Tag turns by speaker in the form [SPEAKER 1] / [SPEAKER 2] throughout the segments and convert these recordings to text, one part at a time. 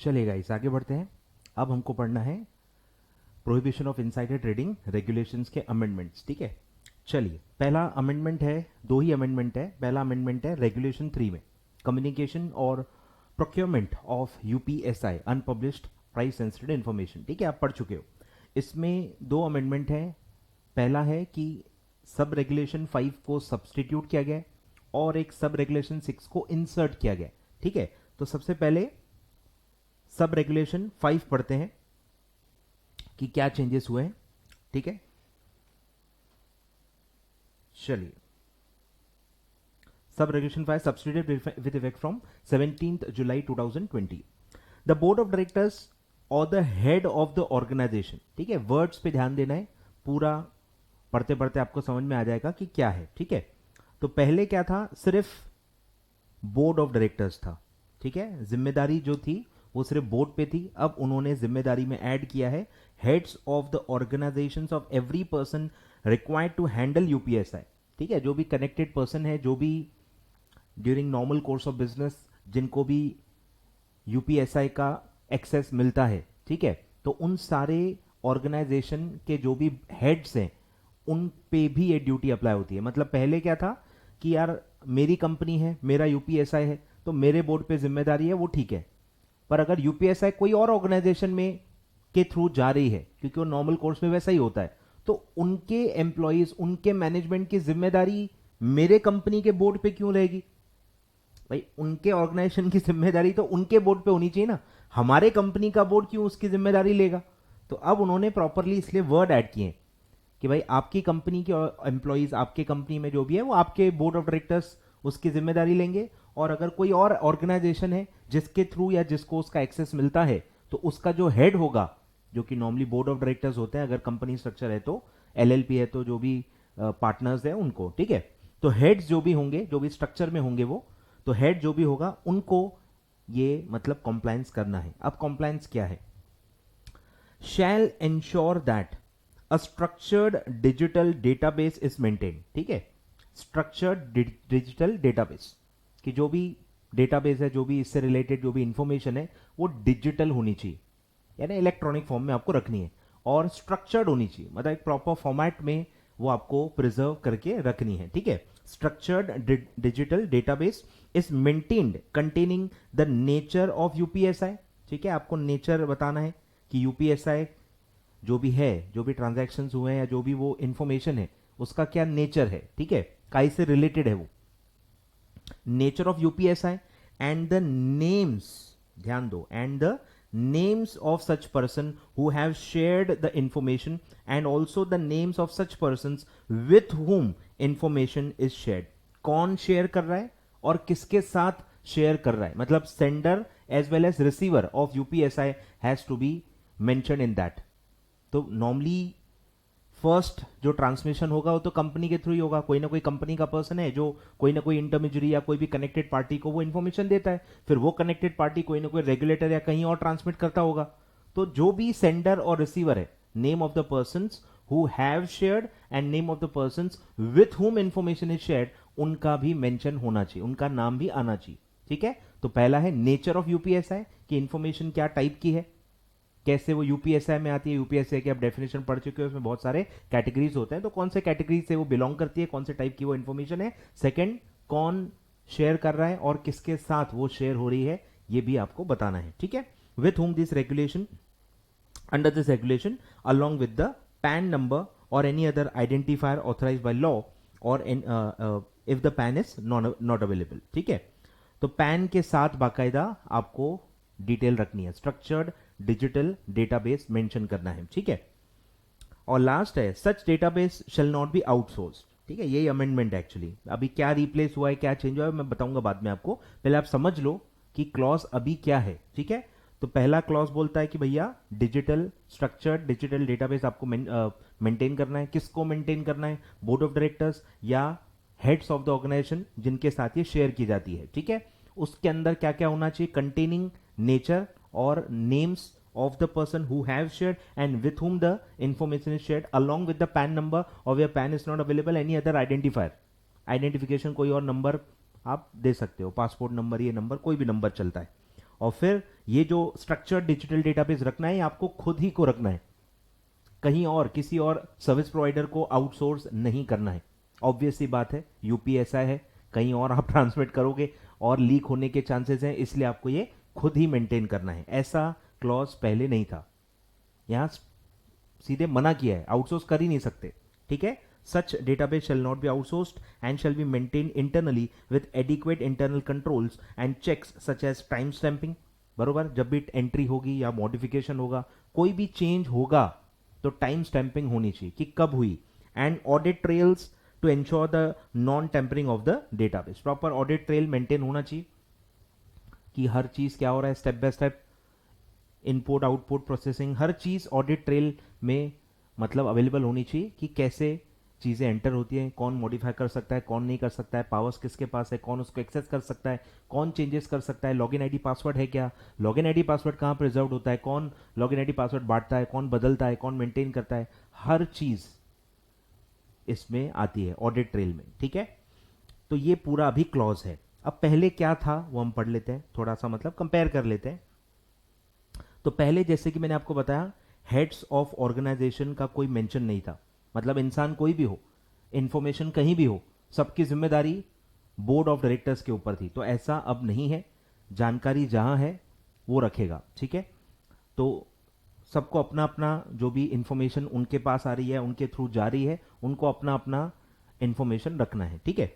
[SPEAKER 1] चलिए गाइस आगे बढ़ते हैं। अब हमको पढ़ना है prohibition of insider trading regulations के अमेंडमेंट्स। ठीक है, चलिए पहला अमेंडमेंट है, दो ही अमेंडमेंट है। पहला अमेंडमेंट है रेगुलेशन 3 में, कम्युनिकेशन और procurement of UPSI unpublished price sensitive information. ठीक है, आप पढ़ चुके हो। इसमें दो अमेंडमेंट है। पहला है कि सब रेगुलेशन 5 को सब्सटीट्यूट किया गया है और एक सब रेगुलेशन 6 को इंसर्ट किया गया है। ठीक है, तो सबसे पहले सब रेगुलेशन 5 पढ़ते हैं कि क्या चेंजेस हुए हैं। ठीक है, चलिए sub regulation 5 substituted with effect from 17th July 2020। The board of directors और the head of the organisation. ठीक है, वर्ड्स पे ध्यान देना है, पूरा पढ़ते पढ़ते आपको समझ में आ जाएगा कि क्या है। ठीक है, तो पहले क्या था, सिर्फ बोर्ड ऑफ डायरेक्टर्स था। ठीक है, जिम्मेदारी जो थी वो सिर्फ बोर्ड पे थी। अब उन्होंने जिम्मेदारी में ऐड किया है heads of the organisations of every person required to handle UPSI. ठीक है, जो भी कनेक्टेड पर्सन है, जो भी during normal course of business जिनको भी यूपीएसआई का एक्सेस मिलता है, ठीक है, तो उन सारे ऑर्गेनाइजेशन के जो भी हेड्स हैं उन पे भी ये ड्यूटी अप्लाई होती है। मतलब पहले क्या था कि यार मेरी कंपनी है, मेरा यूपीएसआई है, तो मेरे बोर्ड पे जिम्मेदारी है, वो ठीक है। पर अगर यूपीएसआई कोई और ऑर्गेनाइजेशन में के थ्रू जा रही है, क्योंकि वो नॉर्मल कोर्स में वैसा ही होता है, तो उनके एम्प्लॉयज, उनके मैनेजमेंट की जिम्मेदारी मेरे कंपनी के बोर्ड पे क्यों रहेगी? भाई उनके ऑर्गेनाइजेशन की जिम्मेदारी तो उनके बोर्ड पे होनी चाहिए ना, हमारे कंपनी का बोर्ड क्यों उसकी जिम्मेदारी लेगा? तो अब उन्होंने प्रॉपरली इसलिए वर्ड ऐड किए कि भाई आपकी कंपनी के एम्प्लॉयज, आपके कंपनी में जो भी है वो आपके बोर्ड ऑफ डायरेक्टर्स उसकी जिम्मेदारी लेंगे। और अगर कोई और ऑर्गेनाइजेशन है जिसके थ्रू या जिसको उसका एक्सेस मिलता है, तो उसका जो हेड होगा, जो कि नॉर्मली बोर्ड ऑफ डायरेक्टर्स होते हैं, अगर कंपनी स्ट्रक्चर है तो एलएलपी है तो जो भी पार्टनर्स है उनको, ठीक है, तो हेड्स जो भी होंगे, जो भी स्ट्रक्चर में होंगे वो, तो हेड जो भी होगा उनको ये मतलब कॉम्प्लायंस करना है। अब कॉम्प्लायंस क्या है? Shall ensure that a structured digital database is maintain. ठीक है, स्ट्रक्चर्ड डिजिटल डेटाबेस कि जो भी डेटाबेस है, जो भी इससे रिलेटेड जो भी इंफॉर्मेशन है, वो डिजिटल होनी चाहिए, यानी इलेक्ट्रॉनिक फॉर्म में आपको रखनी है, और स्ट्रक्चर्ड होनी चाहिए, मतलब एक प्रॉपर फॉर्मेट में वो आपको प्रिजर्व करके रखनी है। ठीक है, structured digital database is maintained containing the nature of UPSI. ठीक है, आपको नेचर बताना है कि यूपीएसआई जो भी है, जो भी ट्रांजैक्शंस हुए हैं या जो भी वो इंफॉर्मेशन है, उसका क्या नेचर है। ठीक है, काई से रिलेटेड है वो, nature of UPSI and the names, ध्यान दो, and the names of such person who have shared the information and also the names of such persons with whom information is shared। कौन शेयर कर रहा है और किसके साथ शेयर कर रहा है, मतलब sender as well as receiver of UPSI has to be mention in that. तो नॉर्मली फर्स्ट जो ट्रांसमिशन होगा वो तो कंपनी के थ्रू ही होगा, कोई ना कोई कंपनी का पर्सन है जो कोई ना कोई इंटरमीडियरी या कोई भी कनेक्टेड पार्टी को वो इन्फॉर्मेशन देता है, फिर वो कनेक्टेड पार्टी कोई ना कोई रेगुलेटर या कहीं और ट्रांसमिट करता होगा। तो जो भी सेंडर और रिसीवर है, name of the persons who have shared and name of the persons with whom information is shared, उनका भी मेंशन होना चाहिए, उनका नाम भी आना चाहिए। ठीक है, तो पहला है नेचर ऑफ यूपीएसआई कि इंफॉर्मेशन क्या टाइप की है, कैसे वो यूपीएसआई में आती है। यूपीएसआई की आप डेफिनेशन पढ़ चुके हो, उसमें बहुत सारे कैटेगरीज होते हैं, तो कौन से कैटेगरी से वो बिलोंग करती है, कौन से टाइप की वो इंफॉर्मेशन है। सेकंड, कौन शेयर कर रहा है और किसके साथ वो शेयर हो रही है, ये भी आपको बताना है। ठीक है, with home this regulation, under this regulation along with the PAN number or any other identifier authorized by law or if the PAN is not available। ठीक है, तो पैन के साथ बाकायदा आपको डिटेल रखनी है, स्ट्रक्चर्ड डिजिटल डेटाबेस मेंशन करना है। ठीक है, और लास्ट है such database shall not be outsourced. ठीक है, यही अमेंडमेंट एक्चुअली, अभी क्या रिप्लेस हुआ है, क्या चेंज हुआ है, मैं बताऊंगा बाद में आपको, पहले आप समझ लो कि क्लॉज अभी क्या है। ठीक है, तो पहला क्लॉज बोलता है कि भैया डिजिटल स्ट्रक्चर्ड डिजिटल डेटाबेस आपको मेंटेन करना है। किसको मेंटेन करना है? बोर्ड ऑफ डायरेक्टर्स या हेड्स ऑफ द ऑर्गेनाइजेशन जिनके साथ ये शेयर की जाती है। ठीक है, उसके अंदर क्या क्या होना चाहिए? कंटेनिंग नेचर और names of the person who have shared and with whom the information is shared along with the PAN number or where PAN is not available any other identifier, identification कोई और number आप दे सकते हो, passport number, ये number कोई भी number चलता है। और फिर ये जो स्ट्रक्चर्ड डिजिटल डेटाबेस रखना है, आपको खुद ही को रखना है, कहीं और किसी और सर्विस प्रोवाइडर को आउटसोर्स नहीं करना है। ऑब्वियस सी बात है, यूपीएसआई है, कहीं और आप ट्रांसमिट करोगे और लीक होने के चांसेस हैं, इसलिए आपको ये खुद ही मेंटेन करना है। ऐसा क्लॉज पहले नहीं था, यहां सीधे मना किया है, आउटसोर्स कर ही नहीं सकते। ठीक है, such database shall not be outsourced and shall be maintained internally with adequate internal controls and checks such as time stamping। बरोबर, जब भी एंट्री होगी या मॉडिफिकेशन होगा, कोई भी चेंज होगा तो टाइम स्टैंपिंग होनी चाहिए कि कब हुई, and audit trails to ensure the non tampering of the database. Proper audit trail maintain होना चाहिए कि हर चीज क्या हो रहा है, step by step, input output processing, हर चीज ऑडिट ट्रेल में मतलब अवेलेबल होनी चाहिए कि कैसे चीजें एंटर होती हैं, कौन मॉडिफाई कर सकता है, कौन नहीं कर सकता है, पावर्स किसके पास है, कौन उसको एक्सेस कर सकता है, कौन चेंजेस कर सकता है, लॉगिन आईडी पासवर्ड है क्या, लॉगिन आईडी पासवर्ड कहाँ प्रिजर्व होता है, कौन लॉगिन आईडी पासवर्ड बांटता है, कौन बदलता है, कौन मेंटेन करता है, हर चीज इसमें आती है ऑडिट ट्रेल में। ठीक है, तो ये पूरा अभी क्लॉज है। अब पहले क्या था वो हम पढ़ लेते हैं, थोड़ा सा मतलब कंपेयर कर लेते हैं। तो पहले जैसे कि मैंने आपको बताया, हेड्स ऑफ ऑर्गेनाइजेशन का कोई मेंशन नहीं था, मतलब इंसान कोई भी हो, इंफॉर्मेशन कहीं भी हो, सबकी जिम्मेदारी बोर्ड ऑफ डायरेक्टर्स के ऊपर थी। तो ऐसा अब नहीं है, जानकारी जहां है वो रखेगा। ठीक है, तो सबको अपना अपना जो भी इंफॉर्मेशन उनके पास आ रही है, उनके थ्रू जा रही है, उनको अपना अपना इंफॉर्मेशन रखना है। ठीक है,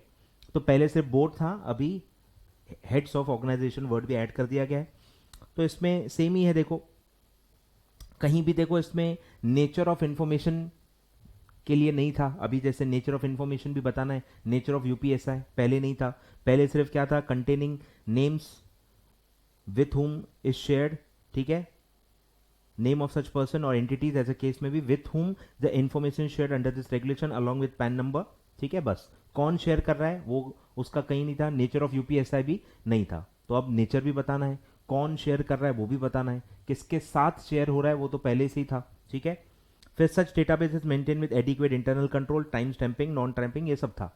[SPEAKER 1] तो पहले सिर्फ बोर्ड था, अभी हेड्स ऑफ ऑर्गेनाइजेशन वर्ड भी ऐड कर दिया गया है। तो इसमें सेम ही है, देखो कहीं भी देखो इसमें नेचर ऑफ इंफॉर्मेशन के लिए नहीं था, अभी जैसे नेचर ऑफ इंफॉर्मेशन भी बताना है, नेचर ऑफ यूपीएसआई पहले नहीं था, पहले सिर्फ क्या था, containing names with whom is shared. ठीक है, नेम ऑफ सच पर्सन और एंटिटीज ऐसे केस में भी with whom the information shared under this regulation along with pan number. ठीक है, बस कौन शेयर कर रहा है वो उसका कहीं नहीं था, नेचर ऑफ यूपीएसआई भी नहीं था, तो अब नेचर भी बताना है, कौन शेयर कर रहा है वो भी बताना है, किसके साथ शेयर हो रहा है वो तो पहले से ही था। ठीक है, फिर such database is maintain with adequate internal control, time stamping, non tramping, ये सब था।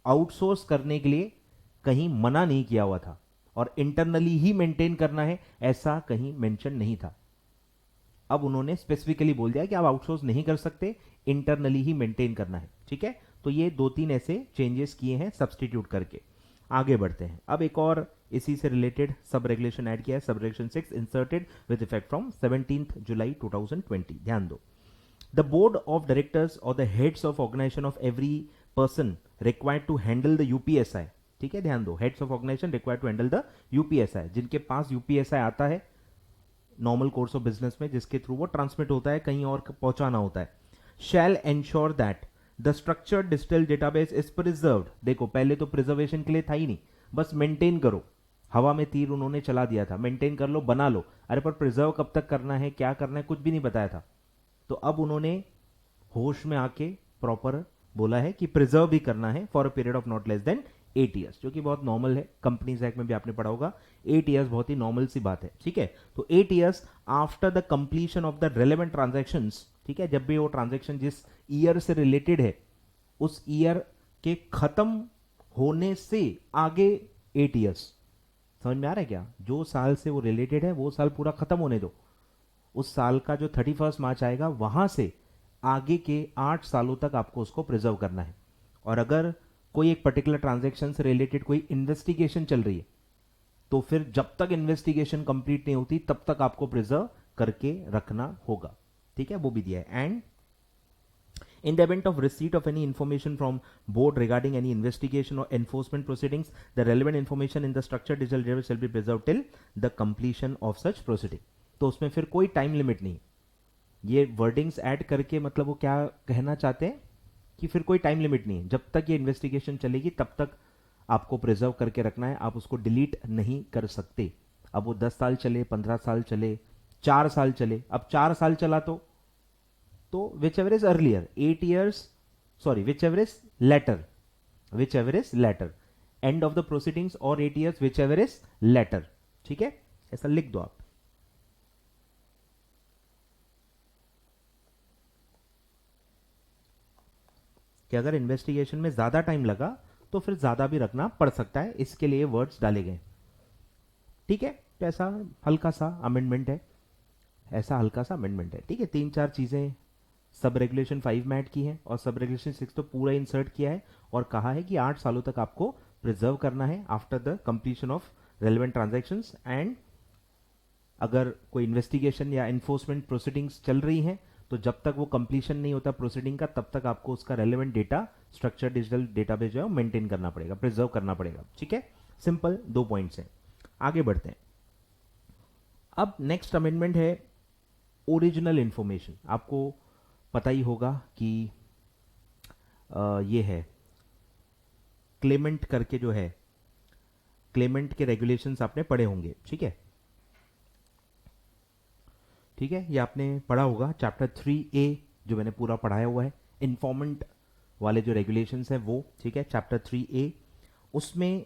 [SPEAKER 1] आउटसोर्स करने के लिए कहीं मना नहीं किया हुआ था, और इंटरनली ही मेंटेन करना है ऐसा कहीं मेंशन नहीं था। अब उन्होंने स्पेसिफिकली बोल दिया कि आप आउटसोर्स नहीं कर सकते, इंटरनली ही मेंटेन करना है। ठीक है, तो ये दो तीन ऐसे चेंजेस किए हैं सब्सटीट्यूट करके। आगे बढ़ते हैं, अब एक और इसी से रिलेटेड सब रेगुलेशन ऐड किया है, सब regulation 6 inserted with effect from 17 July 2020। ध्यान दो, द बोर्ड ऑफ डायरेक्टर्स और the heads of organisation of every person required to handle the UPSI. ठीक है, ध्यान दो, heads of organisation required to handle the UPSI, जिनके पास यूपीएसआई आता है नॉर्मल कोर्स ऑफ बिजनेस में, जिसके थ्रू वो ट्रांसमिट होता है, कहीं और पहुंचाना होता है, shall ensure that the structured digital database is preserved. देखो पहले तो प्रिजर्वेशन के लिए था ही नहीं, बस मेंटेन करो, हवा में तीर उन्होंने चला दिया था, मेंटेन कर लो, बना लो, अरे पर प्रिजर्व कब तक करना है, क्या करना है, कुछ भी नहीं बताया था। तो अब उन्होंने होश में आके प्रॉपर बोला है कि प्रिजर्व भी करना है for a period of not less than 8 years, जो कि बहुत नॉर्मल है, कंपनीज एक्ट में भी आपने पढ़ा होगा, 8 years बहुत ही नॉर्मल सी बात है। ठीक है, तो 8 years after the completion of the relevant transactions. ठीक है, जब भी वो ट्रांजेक्शन जिस ईयर से रिलेटेड है उस ईयर के खत्म होने से आगे 8 years। समझ में आ रहा है क्या, जो साल से वो रिलेटेड है वो साल पूरा खत्म होने दो, उस साल का जो 31 मार्च आएगा वहां से आगे के 8 सालों तक आपको उसको प्रिजर्व करना है। और अगर कोई एक पर्टिकुलर ट्रांजैक्शन से रिलेटेड कोई इन्वेस्टिगेशन चल रही है तो फिर जब तक इन्वेस्टिगेशन कंप्लीट नहीं होती तब तक आपको प्रिजर्व करके रखना होगा। ठीक है, वो भी दिया है। And in the event of receipt of any information from board regarding any investigation or enforcement proceedings, the relevant information in the structured digital database shall be preserved till the completion of such proceeding। तो उसमें फिर कोई time limit नहीं, ये wordings add करके मतलब वो क्या कहना चाहते हैं कि फिर कोई टाइम लिमिट नहीं है, जब तक ये इन्वेस्टिगेशन चलेगी तब तक आपको प्रिजर्व करके रखना है, आप उसको डिलीट नहीं कर सकते। अब वो 10 साल चले, 15 साल चले, 4 साल चले, अब 4 साल चला तो whichever is earlier 8 years, sorry whichever is later end of the proceedings or 8 years whichever is later। ठीक है, ऐसा लिख दो आप। कि अगर इन्वेस्टिगेशन में ज्यादा टाइम लगा तो फिर ज्यादा भी रखना पड़ सकता है, इसके लिए वर्ड्स डाले गए। ठीक है, तो ऐसा हल्का सा अमेंडमेंट है, ऐसा हल्का सा अमेंडमेंट है, ठीक है। 3-4 चीज़ें सब रेगुलेशन 5 में ऐड की है और सब रेगुलेशन 6 तो पूरा इंसर्ट किया है और कहा है कि 8 सालों तक आपको प्रिजर्व करना है after the completion of relevant transactions. And अगर कोई इन्वेस्टिगेशन या इन्फोर्समेंट प्रोसीडिंग्स चल रही हैं तो जब तक वो कंप्लीशन नहीं होता प्रोसीडिंग का तब तक आपको उसका relevant data structure digital database जो है मेंटेन करना पड़ेगा, प्रिजर्व करना पड़ेगा, ठीक है। सिंपल 2 पॉइंट्स हैं। आगे बढ़ते हैं। अब नेक्स्ट अमेंडमेंट है ओरिजिनल इंफॉर्मेशन। आपको पता ही होगा कि ये है क्लेमेंट करके जो है, क्लेमेंट के रेगुलेशंस आपने पढ़े होंगे, ठीक है, ठीक है। ये आपने पढ़ा होगा चैप्टर 3A जो मैंने पूरा पढ़ाया हुआ है, इन्फॉर्मेंट वाले जो रेगुलेशंस है वो, ठीक है, चैप्टर 3A। उसमें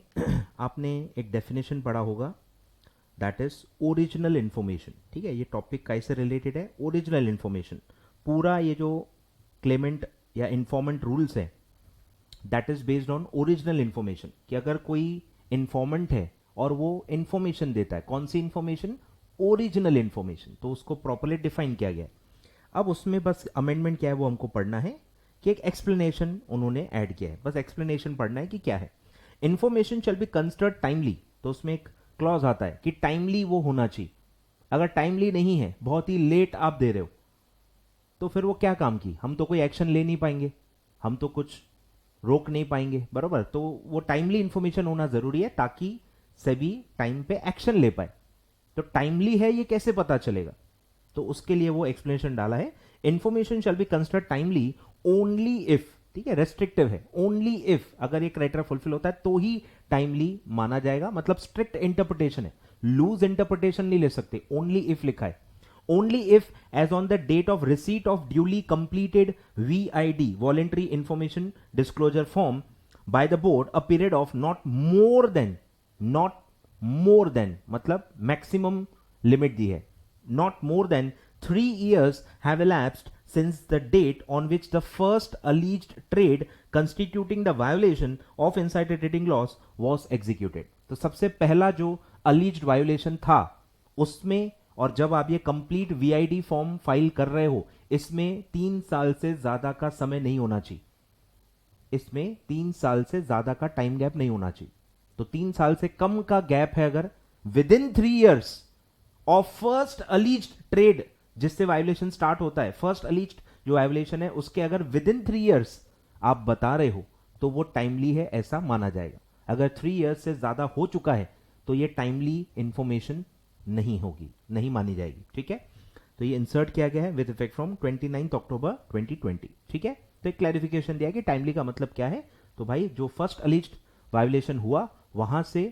[SPEAKER 1] आपने एक डेफिनेशन पढ़ा होगा, दैट इज ओरिजिनल इंफॉर्मेशन, ठीक है। ये टॉपिक कैसे रिलेटेड है, ओरिजिनल इंफॉर्मेशन। पूरा ये जो क्लेमेंट या इन्फॉर्मेंट रूल्स है that is based on original information, कि अगर कोई इन्फॉर्मेंट है और वो इंफॉर्मेशन देता है, कौन सी इंफॉर्मेशन, ओरिजिनल इंफॉर्मेशन, तो उसको प्रॉपर्ली डिफाइन किया गया है। अब उसमें बस अमेंडमेंट क्या है वो हमको पढ़ना है कि एक एक्सप्लेनेशन उन्होंने ऐड किया है, बस एक्सप्लेनेशन पढ़ना है कि क्या है। Information shall be considered timely, तो उसमें एक क्लॉज आता है कि टाइमली वो होना चाहिए। अगर टाइमली नहीं है, बहुत ही लेट आप दे रहे हो, तो फिर वो क्या काम की, हम तो कोई एक्शन ले नहीं पाएंगे, हम तो कुछ रोक नहीं पाएंगे, बरोबर। तो वो टाइमली इंफॉर्मेशन होना जरूरी है ताकि सेबी टाइम पे एक्शन ले पाए। तो टाइमली है ये कैसे पता चलेगा, तो उसके लिए वो एक्सप्लेनेशन डाला है, information shall be considered timely only if, ठीक है, रेस्ट्रिक्टिव है, ओनली इफ, अगर ये क्राइटेरिया फुलफिल होता है तो ही टाइमली माना जाएगा। मतलब स्ट्रिक्ट इंटरप्रिटेशन है, लूज इंटरप्रिटेशन नहीं ले सकते, ओनली इफ लिखा है। Only if, as on the date of receipt of duly completed VID, voluntary information disclosure form, by the board, a period of not more than मतलब maximum limit दी है, not more than 3 years have elapsed since the date on which the first alleged trade constituting the violation of insider trading laws was executed। तो सबसे पहला जो alleged violation था उसमें, और जब आप ये कंप्लीट वीआईडी फॉर्म फाइल कर रहे हो, इसमें 3 साल से ज्यादा का समय नहीं होना चाहिए, इसमें 3 साल से ज्यादा का टाइम गैप नहीं होना चाहिए। तो 3 साल से कम का गैप है अगर within 3 years of first alleged trade, जिससे वायोलेशन स्टार्ट होता है, फर्स्ट अलीज्ड जो वायोलेशन है उसके अगर विद इन 3 years आप बता रहे हो तो वो टाइमली है ऐसा माना जाएगा। अगर 3 years से ज्यादा हो चुका है तो ये टाइमली इंफॉर्मेशन नहीं होगी, नहीं मानी जाएगी, ठीक है। तो ये इंसर्ट किया गया है विद इफेक्ट फ्रॉम 29 अक्टूबर 2020, ठीक है। तो एक क्लैरिफिकेशन दिया कि टाइमली का मतलब क्या है, तो भाई जो फर्स्ट अलीज्ड वायोलेशन हुआ वहां से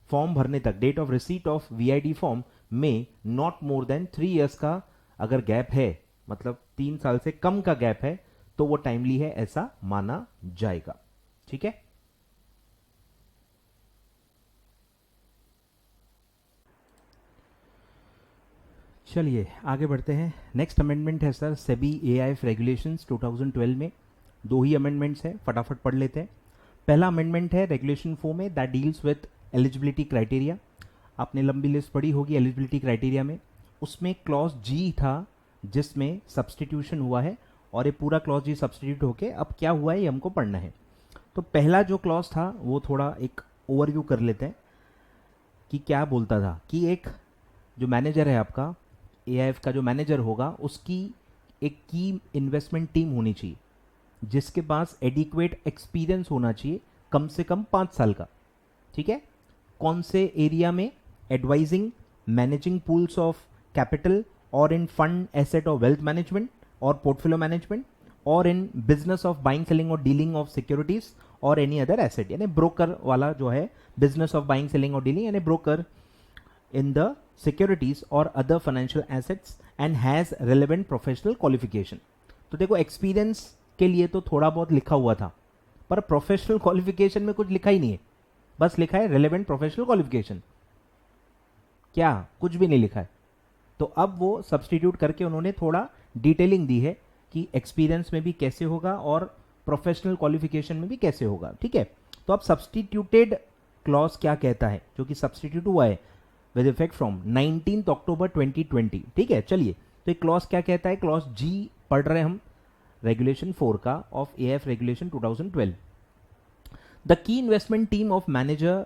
[SPEAKER 1] फॉर्म भरने तक, date of receipt of VID form में नॉट मोर देन 3 years का अगर गैप है, मतलब 3 साल से कम का गैप है, तो वो टाइमली है ऐसा माना जाएगा, ठीक है। चलिए आगे बढ़ते हैं। नेक्स्ट अमेंडमेंट है सर सेबी एआईएफ रेगुलेशंस 2012 में। 2 ही अमेंडमेंट्स हैं, फटाफट पढ़ लेते हैं। पहला अमेंडमेंट है रेगुलेशन 4 में, that deals with eligibility criteria. आपने लंबी लिस्ट पढ़ी होगी एलिजिबिलिटी क्राइटेरिया में, उसमें क्लॉज जी था जिसमें सब्सटीट्यूशन हुआ है, और ये पूरा क्लॉज जी सब्सटीट्यूट होके अब क्या हुआ है ये हमको पढ़ना है। तो पहला जो क्लॉज था वो थोड़ा एक ओवरव्यू कर लेते हैं कि क्या बोलता था, कि एक जो मैनेजर है आपका, एआईएफ का जो मैनेजर होगा, उसकी एक की इन्वेस्टमेंट टीम होनी चाहिए जिसके पास एडिक्वेट एक्सपीरियंस होना चाहिए, कम से कम 5 साल का, ठीक है। कौन से एरिया में, advising, managing pools of capital, और इन फंड एसेट और वेल्थ मैनेजमेंट और पोर्टफोलियो मैनेजमेंट, और in business of buying selling और डीलिंग ऑफ सिक्योरिटीज और एनी अदर एसेट, यानी ब्रोकर वाला जो है, बिजनेस ऑफ बाइंग सेलिंग और डीलिंग, यानी broker in the securities or other financial assets and has relevant professional qualification। तो देखो एक्सपीरियंस के लिए तो थोड़ा बहुत लिखा हुआ था, पर प्रोफेशनल क्वालिफिकेशन में कुछ लिखा ही नहीं है, बस लिखा है रेलेवेंट प्रोफेशनल क्वालिफिकेशन, क्या कुछ भी नहीं लिखा है। तो अब वो सब्सटीट्यूट करके उन्होंने थोड़ा डिटेलिंग दी है कि एक्सपीरियंस में भी कैसे होगा और प्रोफेशनल क्वालिफिकेशन में भी कैसे होगा, ठीक है। तो अब सब्सटीट्यूटेड क्लॉज क्या कहता है, जो कि सब्सटीट्यूट हुआ है, विद इफेक्ट फ्रॉम 19 अक्टूबर 2020। ठीक है, चलिए, तो ये क्लॉज क्या कहता है? क्लॉज जी पढ़ रहे हैं हम रेगुलेशन 4 का ऑफ एएफ रेगुलेशन 2012। द की investment team of manager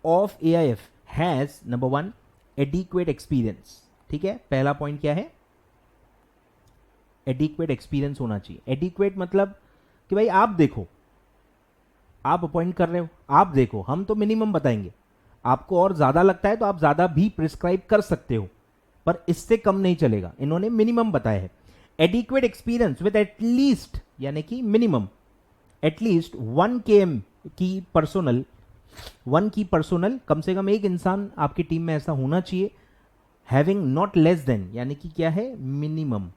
[SPEAKER 1] of AIF has number 1 adequate experience. ठीक है, पहला पॉइंट क्या है? एडिक्वेट एक्सपीरियंस होना चाहिए। एडिक्वेट मतलब कि भाई आप देखो, आप अपॉइंट कर रहे हो, आप देखो, हम तो मिनिमम बताएंगे, आपको और ज्यादा लगता है तो आप ज्यादा भी प्रिस्क्राइब कर सकते हो, पर इससे कम नहीं चलेगा। इन्होंने मिनिमम बताया है। एडिक्वेट एक्सपीरियंस विद एटलीस्ट, यानी कि मिनिमम एटलीस्ट 1 km की पर्सोनल, 1 की पर्सोनल, कम से कम एक इंसान आपकी टीम में ऐसा होना चाहिए। हैविंग नॉट लेस देन, यानी कि क्या है? मिनिमम,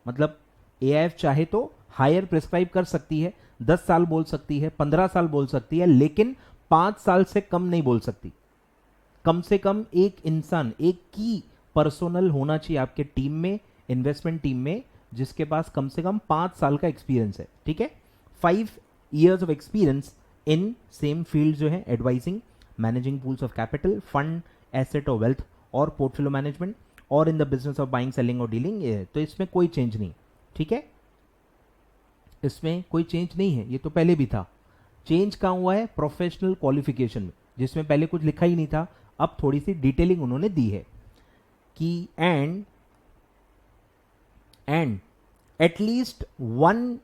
[SPEAKER 1] मतलब एआईएफ चाहे तो हायर प्रिस्क्राइब कर सकती है, 10 साल बोल सकती है, 15 साल बोल सकती है, लेकिन 5 साल से कम नहीं बोल सकती। कम से कम एक इंसान, एक की पर्सोनल होना चाहिए आपके टीम में, इन्वेस्टमेंट टीम में, जिसके पास कम से कम 5 साल का एक्सपीरियंस है। ठीक है, 5 years of experience in same field जो है, advising, managing pools of capital, fund, asset और वेल्थ, और पोर्टफोलियो मैनेजमेंट, और in the business of buying, selling और डीलिंग। तो इसमें कोई चेंज नहीं। ठीक है, इसमें कोई चेंज नहीं है, ये तो पहले भी था। चेंज कहाँ हुआ है? प्रोफेशनल क्वालिफिकेशन में, जिसमें पहले कुछ लिखा ही नहीं था, अब थोड़ी सी डिटेलिंग उन्होंने दी है कि एंड एटलीस्ट 1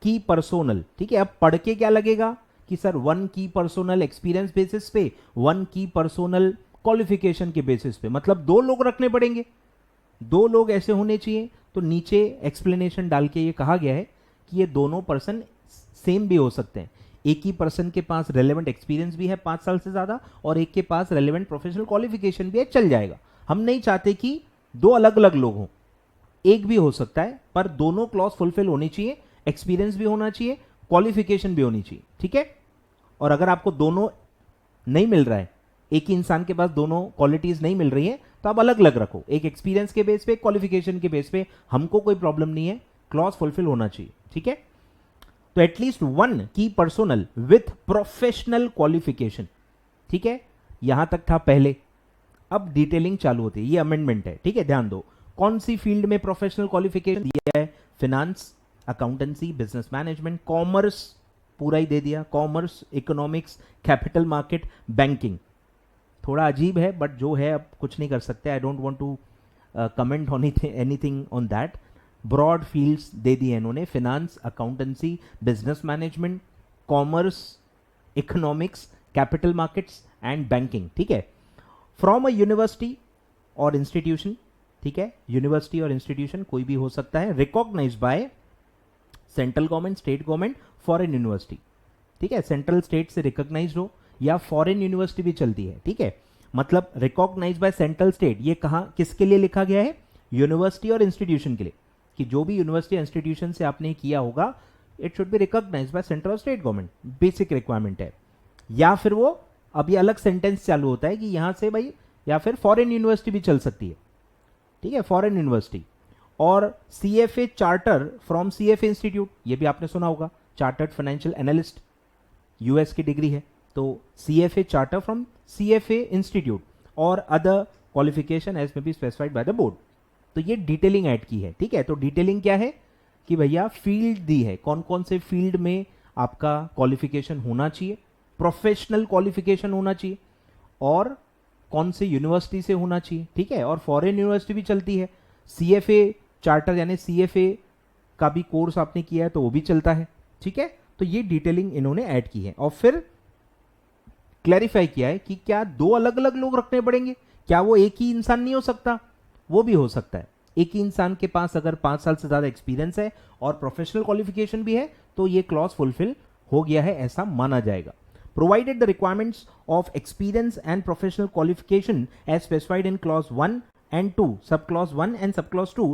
[SPEAKER 1] की पर्सोनल। ठीक है, अब पढ़ के क्या लगेगा कि सर 1 की पर्सोनल एक्सपीरियंस बेसिस पे, 1 की पर्सोनल क्वालिफिकेशन के बेसिस पे, मतलब 2 लोग रखने पड़ेंगे, 2 लोग ऐसे होने चाहिए। तो नीचे एक्सप्लेनेशन डाल के ये कहा गया है कि ये दोनों पर्सन सेम भी हो सकते हैं। एक ही पर्सन के पास रेलेवेंट एक्सपीरियंस भी है 5 साल से ज्यादा, और एक के पास रेलेवेंट प्रोफेशनल क्वालिफिकेशन भी है, चल जाएगा। हम नहीं चाहते कि 2 अलग अलग लोग हों, एक भी हो सकता है, पर दोनों क्लॉज फुलफिल होनी चाहिए, एक्सपीरियंस भी होना चाहिए, क्वालिफिकेशन भी होनी चाहिए। ठीक है, और अगर आपको दोनों नहीं मिल रहा है, एक ही इंसान के पास दोनों क्वालिटीज नहीं मिल रही है, तो आप अलग अलग रखो, एक एक्सपीरियंस के बेस पे, क्वालिफिकेशन के बेस पे, हमको कोई प्रॉब्लम नहीं है, क्लॉज फुलफिल होना चाहिए। ठीक है, तो एटलीस्ट 1 की पर्सोनल विथ प्रोफेशनल क्वालिफिकेशन। ठीक है, यहां तक था पहले, अब डिटेलिंग चालू होती है, ये अमेंडमेंट है। ठीक है, ध्यान दो, कौन सी फील्ड में प्रोफेशनल क्वालिफिकेशन दिया है? Finance, accountancy, business management, commerce, पूरा ही दे दिया, commerce, economics, capital market, banking. थोड़ा अजीब है, बट जो है अब कुछ नहीं कर सकते। I don't want to comment on anything on that. Broad fields दे दिए इन्होंने, finance, accountancy, business management, commerce, economics, capital markets and banking. ठीक है, फ्रॉम अ यूनिवर्सिटी और इंस्टीट्यूशन। ठीक है, यूनिवर्सिटी और इंस्टीट्यूशन कोई भी हो सकता है, recognised by central government, state government, foreign university. ठीक है, सेंट्रल स्टेट से रिकॉग्नाइज हो, या फॉरेन यूनिवर्सिटी भी चलती है। ठीक है, मतलब रिकॉग्नाइज बाय सेंट्रल स्टेट, ये कहां किसके लिए लिखा गया है? यूनिवर्सिटी और इंस्टीट्यूशन के लिए, कि जो भी यूनिवर्सिटी इंस्टीट्यूशन से आपने किया होगा, it should be recognise by central और स्टेट गवर्नमेंट, बेसिक रिक्वायरमेंट है। या फिर वो, अब ये अलग सेंटेंस चालू होता है कि यहां से भाई, या फिर फॉरेन यूनिवर्सिटी भी चल सकती है। ठीक है, फॉरेन यूनिवर्सिटी, और CFA charter from CFA institute, ये भी आपने सुना होगा, चार्टर्ड फाइनेंशियल एनालिस्ट, यूएस की डिग्री है, तो CFA charter from CFA institute, और अदर क्वालिफिकेशन एज में be specified by the board. तो ये डिटेलिंग ऐड की है। ठीक है, तो डिटेलिंग क्या है कि भैया फील्ड दी है, कौन कौन से फील्ड में आपका क्वालिफिकेशन होना चाहिए, प्रोफेशनल क्वालिफिकेशन होना चाहिए, और कौन से यूनिवर्सिटी से होना चाहिए। ठीक है, और फॉरेन यूनिवर्सिटी भी चलती है, सीएफए चार्टर यानी सीएफए का भी कोर्स आपने किया है तो वो भी चलता है। ठीक है, तो ये डिटेलिंग इन्होंने ऐड की है, और फिर क्लैरिफाई किया है कि क्या 2 अलग अलग लोग रखने पड़ेंगे? क्या वो एक ही इंसान नहीं हो सकता? वो भी हो सकता है। एक ही इंसान के पास अगर 5 साल से ज्यादा एक्सपीरियंस है और प्रोफेशनल क्वालिफिकेशन भी है, तो ये क्लॉज फुलफिल हो गया है, ऐसा माना जाएगा। Provided the requirements of experience and professional qualification as specified in clause 1 and 2, sub clause 1 and sub clause 2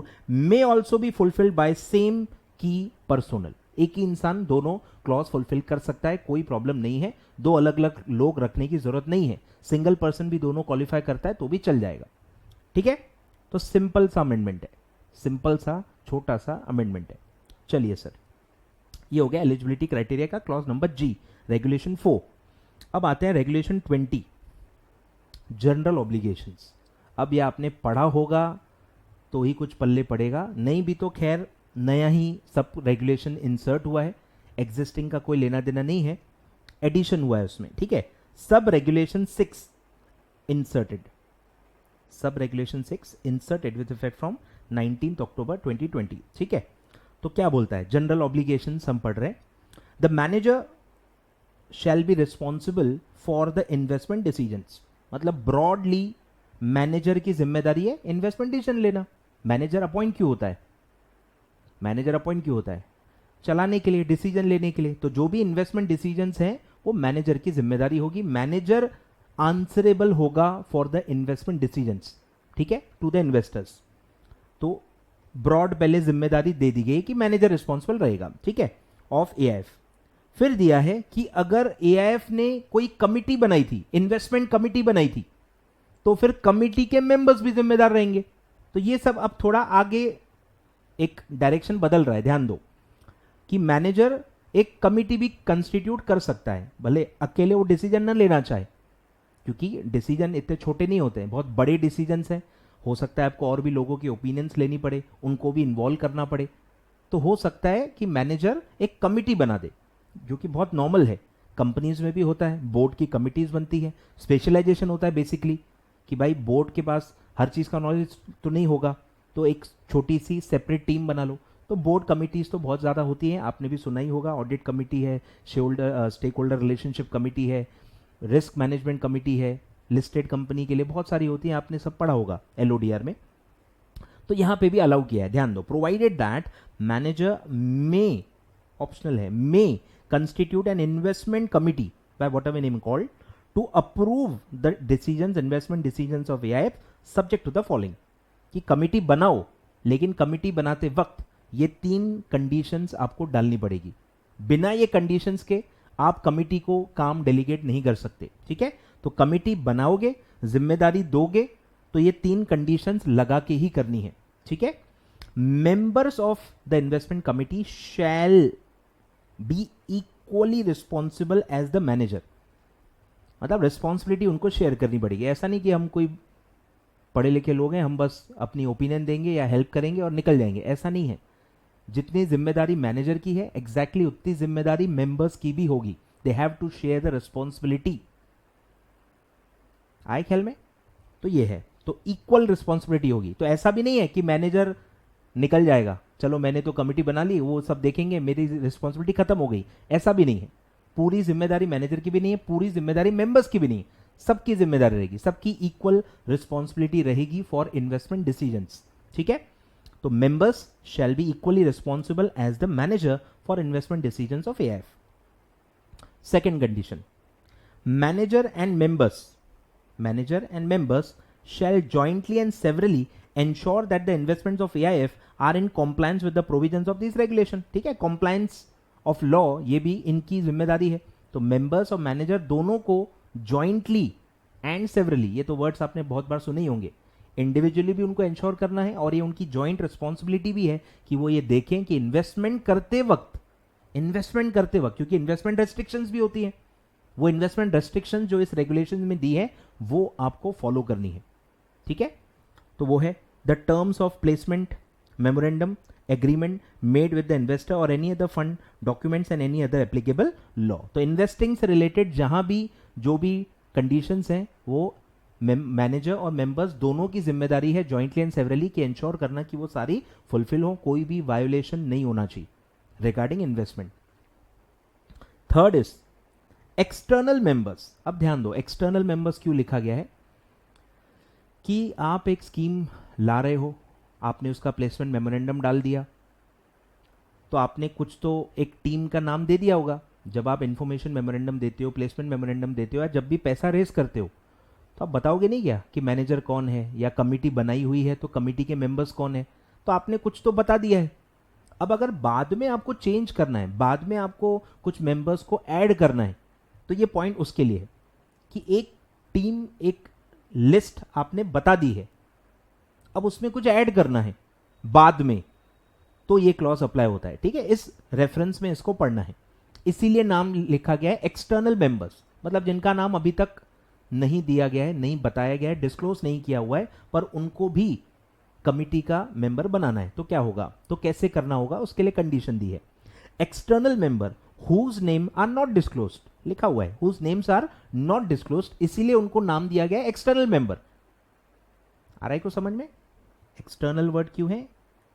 [SPEAKER 1] may also be fulfilled by same key personnel। एक ही इंसान दोनों क्लॉज फुलफिल कर सकता है, कोई प्रॉब्लम नहीं है, 2 अलग अलग लोग रखने की जरूरत नहीं है, सिंगल पर्सन भी दोनों क्वालिफाई करता है तो भी चल जाएगा। ठीक है, तो सिंपल सा अमेंडमेंट है, सिंपल सा छोटा सा अमेंडमेंट है। चलिए सर, ये हो गया एलिजिबिलिटी क्राइटेरिया का क्लॉज नंबर जी, रेगुलेशन 4। अब आते हैं रेगुलेशन 20, जनरल ऑब्लिगेशंस। अब ये आपने पढ़ा होगा तो ही कुछ पल्ले पड़ेगा, नहीं भी तो खैर नया ही सब रेगुलेशन इंसर्ट हुआ है, एग्जिस्टिंग का कोई लेना देना नहीं है, एडिशन हुआ है उसमें, ठीक है। सब रेगुलेशन 6 इंसर्टेड, सब regulation 6 inserted with effect from 19 अक्टूबर 2020, ठीक है। तो क्या बोलता है, जनरल ऑब्लिगेशन हम पढ़ रहे हैं। The manager shall be responsible for the investment decisions, मतलब ब्रॉडली मैनेजर की जिम्मेदारी है इन्वेस्टमेंट डिसीजन लेना। मैनेजर अपॉइंट क्यों होता है, मैनेजर अपॉइंट क्यों होता है, चलाने के लिए, डिसीजन लेने के लिए। तो जो भी इन्वेस्टमेंट डिसीजंस हैं वो मैनेजर की जिम्मेदारी होगी, मैनेजर आंसरेबल होगा फॉर द इन्वेस्टमेंट डिसीजंस, ठीक है, टू द इन्वेस्टर्स। तो ब्रॉड पहले जिम्मेदारी दे दी गई कि मैनेजर रिस्पॉन्सिबल रहेगा, ठीक है, ऑफ एआईएफ। फिर दिया है कि अगर एआईएफ ने कोई कमिटी बनाई थी, इन्वेस्टमेंट कमिटी बनाई थी, तो फिर कमिटी के मेंबर्स भी जिम्मेदार रहेंगे। तो ये सब अब थोड़ा आगे एक डायरेक्शन बदल रहा है, ध्यान दो कि मैनेजर एक कमिटी भी कंस्टिट्यूट कर सकता है, भले अकेले वो डिसीजन न लेना चाहे, क्योंकि डिसीजन इतने छोटे नहीं होते हैं, बहुत बड़े डिसीजंस हैं। हो सकता है आपको और भी लोगों की ओपिनियंस लेनी पड़े, उनको भी इन्वॉल्व करना पड़े। तो हो सकता है कि मैनेजर एक कमिटी बना दे, जो कि बहुत नॉर्मल है, कंपनीज में भी होता है, बोर्ड की कमिटीज बनती है। स्पेशलाइजेशन होता है बेसिकली कि भाई बोर्ड के पास हर चीज का नॉलेज तो नहीं होगा, तो एक छोटी सी सेपरेट टीम बना लो। तो बोर्ड कमिटीज तो बहुत ज़्यादा होती हैं, आपने भी सुना ही होगा, ऑडिट कमिटी है, स्टेक होल्डर रिलेशनशिप कमिटी है, रिस्क मैनेजमेंट कमिटी है, लिस्टेड कंपनी के लिए बहुत सारी होती हैं, आपने सब पढ़ा होगा एलओडीआर में। तो यहां पे भी अलाउ किया है, ध्यान दो, provided that manager may, optional है, may constitute an investment committee by whatever name called to approve the decisions, investment decisions of AIF subject to the following, कि कमिटी बनाओ, लेकिन कमिटी बनाते वक्त ये 3 कंडीशंस आपको डालनी पड़ेगी। बिना ये कंडीशंस के आप कमिटी को काम डेलीगेट नहीं कर सकते, ठीक है। तो कमिटी बनाओगे, जिम्मेदारी दोगे, तो ये 3 कंडीशंस लगा के ही करनी है, ठीक है। Members of the investment committee shall be equally responsible as the manager, मतलब रिस्पॉन्सिबिलिटी उनको शेयर करनी पड़ेगी। ऐसा नहीं कि हम कोई पढ़े लिखे लोग हैं, हम बस अपनी ओपिनियन देंगे या हेल्प करेंगे और निकल जाएंगे, ऐसा नहीं है। जितनी जिम्मेदारी मैनेजर की है, एग्जैक्टली उतनी जिम्मेदारी मेंबर्स की भी होगी। They have to share the responsibility. आए ख्याल में? तो ये है, तो इक्वल रिस्पॉन्सिबिलिटी होगी। तो ऐसा भी नहीं है कि मैनेजर निकल जाएगा, चलो मैंने तो कमिटी बना ली, वो सब देखेंगे, मेरी रिस्पॉन्सिबिलिटी खत्म हो गई, ऐसा भी नहीं है। पूरी जिम्मेदारी मैनेजर की भी नहीं है, पूरी जिम्मेदारी मेंबर्स की भी नहीं है, सबकी जिम्मेदारी रहेगी, सबकी इक्वल रिस्पॉन्सिबिलिटी रहेगी फॉर इन्वेस्टमेंट डिसीजंस, ठीक है। तो members shall be equally responsible as the manager for investment decisions of AIF. Second condition, manager and members shall jointly and severally ensure that the investments of AIF are in compliance with the provisions of this regulation, ठीक है। compliance of law ये भी इनकी जिम्मेदारी है। तो members और manager दोनों को jointly and severally, ये तो वर्ड्स आपने बहुत बार सुने ही होंगे, इंडिविजुअली भी उनको इंश्योर करना है, और ये उनकी जॉइंट रिस्पॉन्सिबिलिटी भी है कि वो ये देखें कि इन्वेस्टमेंट करते वक्त, क्योंकि इन्वेस्टमेंट रेस्ट्रिक्शंस भी होती हैं, वो इन्वेस्टमेंट रेस्ट्रिक्शन जो इस रेगुलेशन में दी है वो आपको फॉलो करनी है, ठीक है। तो वो है the terms of placement memorandum agreement made with the investor और any other fund documents and any other applicable law. तो इन्वेस्टिंग से रिलेटेड जहां भी जो भी कंडीशंस हैं वो मैनेजर और मेंबर्स दोनों की जिम्मेदारी है जॉइंटली एंड सेवरली कि इंश्योर करना कि वो सारी फुलफिल हो, कोई भी वायोलेशन नहीं होना चाहिए regarding investment. Third is external members. अब ध्यान दो, एक्सटर्नल मेंबर्स क्यों लिखा गया है कि आप एक स्कीम ला रहे हो, आपने उसका प्लेसमेंट मेमोरेंडम डाल दिया, तो आपने कुछ तो एक टीम का नाम दे दिया होगा। जब आप इंफॉर्मेशन मेमोरेंडम देते हो, प्लेसमेंट मेमोरेंडम देते हो, या जब भी पैसा रेस करते हो, तो आप बताओगे नहीं क्या कि मैनेजर कौन है, या कमिटी बनाई हुई है तो कमिटी के मेंबर्स कौन है, तो आपने कुछ तो बता दिया है। अब अगर बाद में आपको चेंज करना है, बाद में आपको कुछ मेंबर्स को ऐड करना है, तो ये पॉइंट उसके लिए है कि एक टीम, एक लिस्ट आपने बता दी है, अब उसमें कुछ ऐड करना है बाद में, तो ये क्लॉज अप्लाई होता है, ठीक है। इस रेफरेंस में इसको पढ़ना है, इसीलिए नाम लिखा गया है एक्सटर्नल मेंबर्स, मतलब जिनका नाम अभी तक नहीं दिया गया है, नहीं बताया गया है, डिस्क्लोज नहीं किया हुआ है, पर उनको भी कमिटी का मेंबर बनाना है, तो क्या होगा, तो कैसे करना होगा, उसके लिए कंडीशन दी है। External member whose name are not disclosed, लिखा हुआ है whose names are not disclosed, इसीलिए उनको नाम दिया गया एक्सटर्नल मेंबर। आ रहा है को समझ में? एक्सटर्नल वर्ड क्यों है?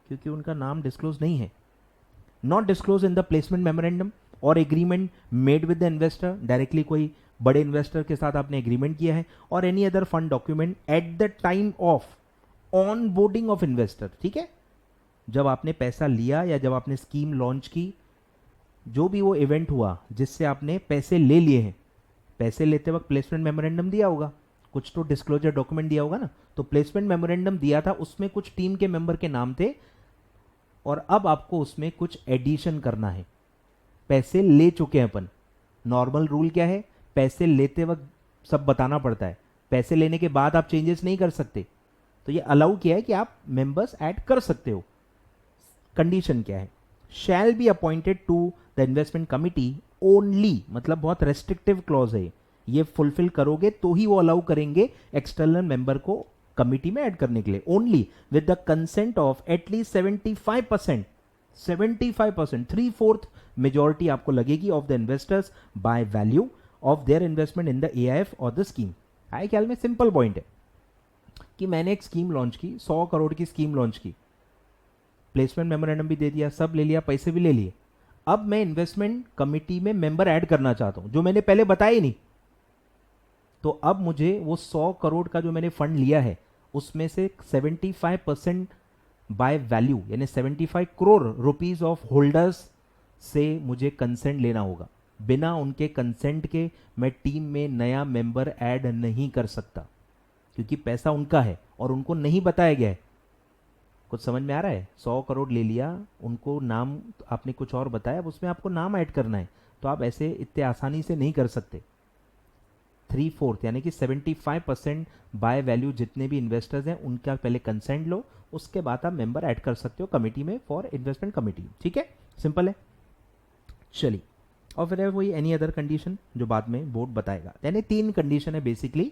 [SPEAKER 1] क्योंकि उनका नाम डिस्क्लोज नहीं है। Not disclose in the placement memorandum और agreement made with the investor, directly कोई बड़े इन्वेस्टर के साथ आपने एग्रीमेंट किया है, और any other fund document at the time of on boarding of investor. ठीक है, जब आपने पैसा लिया या जब आपने स्कीम लॉन्च की, जो भी वो इवेंट हुआ जिससे आपने पैसे ले लिए हैं, पैसे लेते वक्त प्लेसमेंट मेमोरेंडम दिया होगा, कुछ तो डिस्क्लोजर डॉक्यूमेंट दिया होगा ना, तो प्लेसमेंट मेमोरेंडम दिया था, उसमें कुछ टीम के मेंबर के नाम थे, और अब आपको उसमें कुछ एडिशन करना है। पैसे ले चुके हैं अपन, नॉर्मल रूल क्या है, पैसे लेते वक्त सब बताना पड़ता है, पैसे लेने के बाद आप चेंजेस नहीं कर सकते, तो ये अलाउ किया है कि आप मेंबर्स ऐड कर सकते हो। कंडीशन क्या है, shall be appointed to the investment committee only, मतलब बहुत रेस्ट्रिक्टिव क्लॉज है, ये फुलफिल करोगे तो ही वो अलाउ करेंगे एक्सटर्नल मेंबर को कमिटी में ऐड करने के लिए, only with the consent of at least 75%, 75%, 3/4 majority आपको लगेगी of the investors by value of their investment in the AIF और द स्कीम। आए ख्याल में? सिंपल पॉइंट है कि मैंने एक स्कीम लॉन्च की, 100 करोड़ की स्कीम लॉन्च की, प्लेसमेंट मेमोरेंडम भी दे दिया, सब ले लिया, पैसे भी ले लिए, अब मैं इन्वेस्टमेंट कमिटी में मेंबर ऐड करना चाहता हूं, जो मैंने पहले बताया ही नहीं, तो अब मुझे वो 100 करोड़ का जो मैंने फंड लिया है उसमें से 75% बाय वैल्यू यानी 75 करोड़ रुपीस ऑफ होल्डर्स से मुझे कंसेंट लेना होगा। बिना उनके कंसेंट के मैं टीम में नया मेंबर ऐड नहीं कर सकता, क्योंकि पैसा उनका है और उनको नहीं बताया गया है। कुछ समझ में आ रहा है? 100 करोड़ ले लिया, उनको नाम आपने कुछ और बताया, अब उसमें आपको नाम ऐड करना है, तो आप ऐसे इतने आसानी से नहीं कर सकते। 3/4 यानी कि 75% बाय वैल्यू जितने भी इन्वेस्टर्स हैं उनका पहले कंसेंट लो, उसके बाद आप मेंबर ऐड कर सकते हो कमिटी में फॉर इन्वेस्टमेंट कमिटी। ठीक है, सिंपल है। चलिए, और फिर है वही एनी अदर कंडीशन जो बाद में बोर्ड बताएगा। यानी 3 कंडीशन है बेसिकली।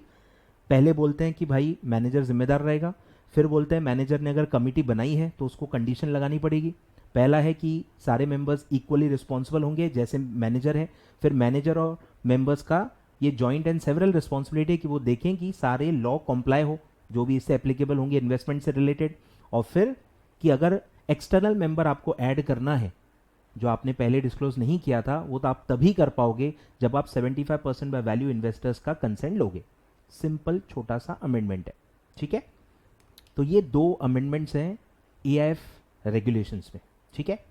[SPEAKER 1] पहले बोलते हैं कि भाई मैनेजर जिम्मेदार रहेगा, फिर बोलते हैं मैनेजर ने अगर कमिटी बनाई है तो उसको कंडीशन लगानी पड़ेगी। पहला है कि सारे मेंबर्स इक्वली रिस्पॉन्सिबल होंगे जैसे मैनेजर है, फिर मैनेजर और मेंबर्स का ये जॉइंट एंड सेवरल रिस्पॉन्सिबिलिटी है कि वो देखें कि सारे लॉ कॉम्प्लाई हो जो भी इससे एप्लीकेबल होंगे इन्वेस्टमेंट से रिलेटेड, और फिर कि अगर एक्सटर्नल मेंबर आपको ऐड करना है जो आपने पहले डिस्क्लोज नहीं किया था, वो तो आप तभी कर पाओगे जब आप 75% बाय वैल्यू इन्वेस्टर्स का कंसेंट लोगे। सिंपल छोटा सा अमेंडमेंट है। ठीक है, तो ये 2 अमेंडमेंट्स हैं एआईएफ रेगुलेशंस में। ठीक है,